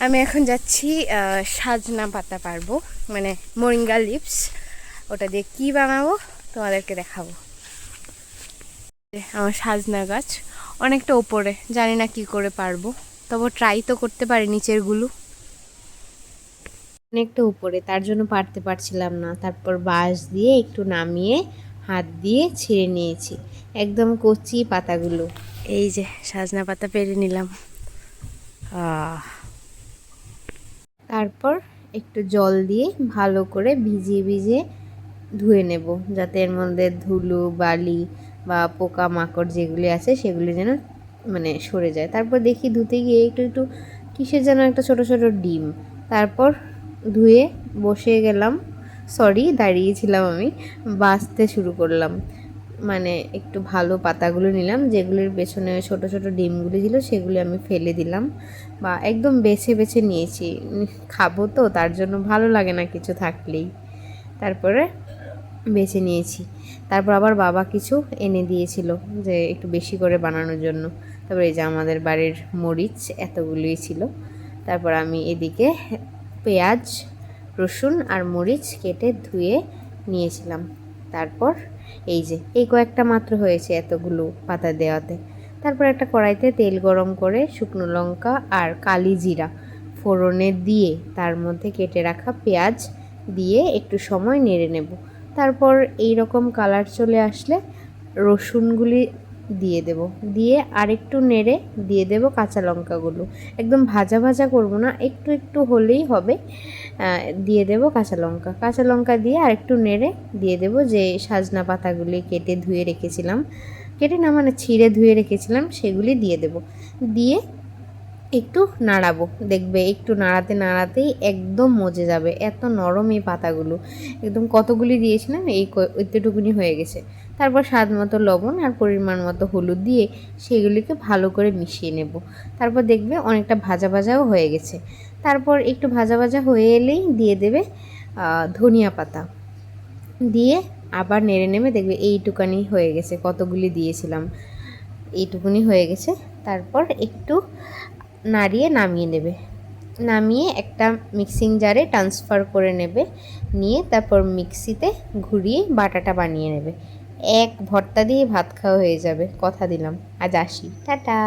আমি এখন যাচ্ছি সাজনা পাতা পারবো, মানে মোরিঙ্গা লিভস। ওটা দিয়ে কি বানাবো তোমাদেরকে দেখাবো। আমার সাজনা গাছ অনেকটা উপরে, জানি না কি করে পারবো, তবে ট্রাই তো করতে পারি। নিচেরগুলো অনেকটা উপরে, তার জন্য পারতে পারছিলাম না। তারপর বাঁশ দিয়ে একটু নামিয়ে হাত দিয়ে ছিঁড়ে নিয়েছি একদম কচি পাতাগুলো। এই যে সাজনা পাতা পেরে নিলাম। তারপর একটু জল দিয়ে ভালো করে ভিজিয়ে ভিজিয়ে ধুয়ে নেব, যাতে এর মধ্যে ধুলো বালি বা পোকা মাকড় যেগুলি আছে সেগুলি যেন মানে সরে যায়। তারপর দেখি ধুতে গিয়ে একটু একটু কিসের যেন একটা ছোট ছোট ডিম। তারপর ধুয়ে বসে গেলাম, দাঁড়িয়েছিলাম, আমি বাছতে শুরু করলাম। মানে একটু ভালো পাতাগুলো নিলাম, যেগুলির পেছনে ছোট ছোট ডিমগুলি ছিল সেগুলি আমি ফেলে দিলাম, বা একদম বেছে বেছে নিয়েছি। খাবো তো, তার জন্য ভালো লাগে না কিছু থাকলেই। তারপরে বেছে নিয়েছি। তারপর আবার বাবা কিছু এনে দিয়েছিল যে একটু বেশি করে বানানোর জন্য। তারপর এই যে আমাদের বাড়ির মরিচ এতগুলোই ছিল। তারপর আমি এদিকে পেঁয়াজ রসুন আর মরিচ কেটে ধুয়ে নিয়েছিলাম। তারপর এই কয়েকটা মাত্র হয়েছে এতগুলো পাতা দেওয়াতে। তারপর একটা কড়াইতে তেল গরম করে শুকনো লঙ্কা আর কালি জিরা ফোড়নে দিয়ে তার মধ্যে কেটে রাখা পেঁয়াজ দিয়ে একটু সময় নেড়ে নেব। তারপর এই রকম কালার চলে আসলে রসুনগুলি দিয়ে দেব, দিয়ে আরেকটু নেড়ে দিয়ে দেব কাঁচা লঙ্কাগুলো। একদম ভাজা ভাজা করব না, একটু একটু হলেই হবে। দিয়ে দেব কাঁচা লঙ্কা দিয়ে আরেকটু নেড়ে দিয়ে দেব যে সাজনা পাতাগুলি কেটে ধুয়ে রেখেছিলাম, কেটে না মানে ছিঁড়ে ধুয়ে রেখেছিলাম, সেগুলি দিয়ে দেব। দিয়ে একটু নাড়াবো, দেখবে একটু নাড়াতে নাড়াতেই একদম মজে যাবে। এত নরম এই পাতাগুলো, একদম কতগুলি দিয়েছিলাম, এতটুকুনি হয়ে গেছে। তারপর স্বাদ মতো লবণ আর পরিমাণ মতো হলুদ দিয়ে সেগুলিকে ভালো করে মিশিয়ে নেব। তারপর দেখবে অনেকটা ভাজা ভাজাও হয়ে গেছে। তারপর একটু ভাজা ভাজা হয়ে এলেই দিয়ে দেবে ধনিয়া পাতা, দিয়ে আবার নেড়ে নেবে, দেখবে এইটুকানি হয়ে গেছে, কতগুলি দিয়েছিলাম এইটুকুনি হয়ে গেছে। তারপর একটু নাড়িয়ে নামিয়ে নেবে, নামিয়ে একটা মিক্সিং জারে ট্রান্সফার করে নেবে, নিয়ে তারপর মিক্সিতে ঘুরিয়ে বাটাটা বানিয়ে নেবে। এক ভর্তা দিয়ে ভাত খাওয়া হয়ে যাবে, কথা দিলাম। আজ আসি, টাটা।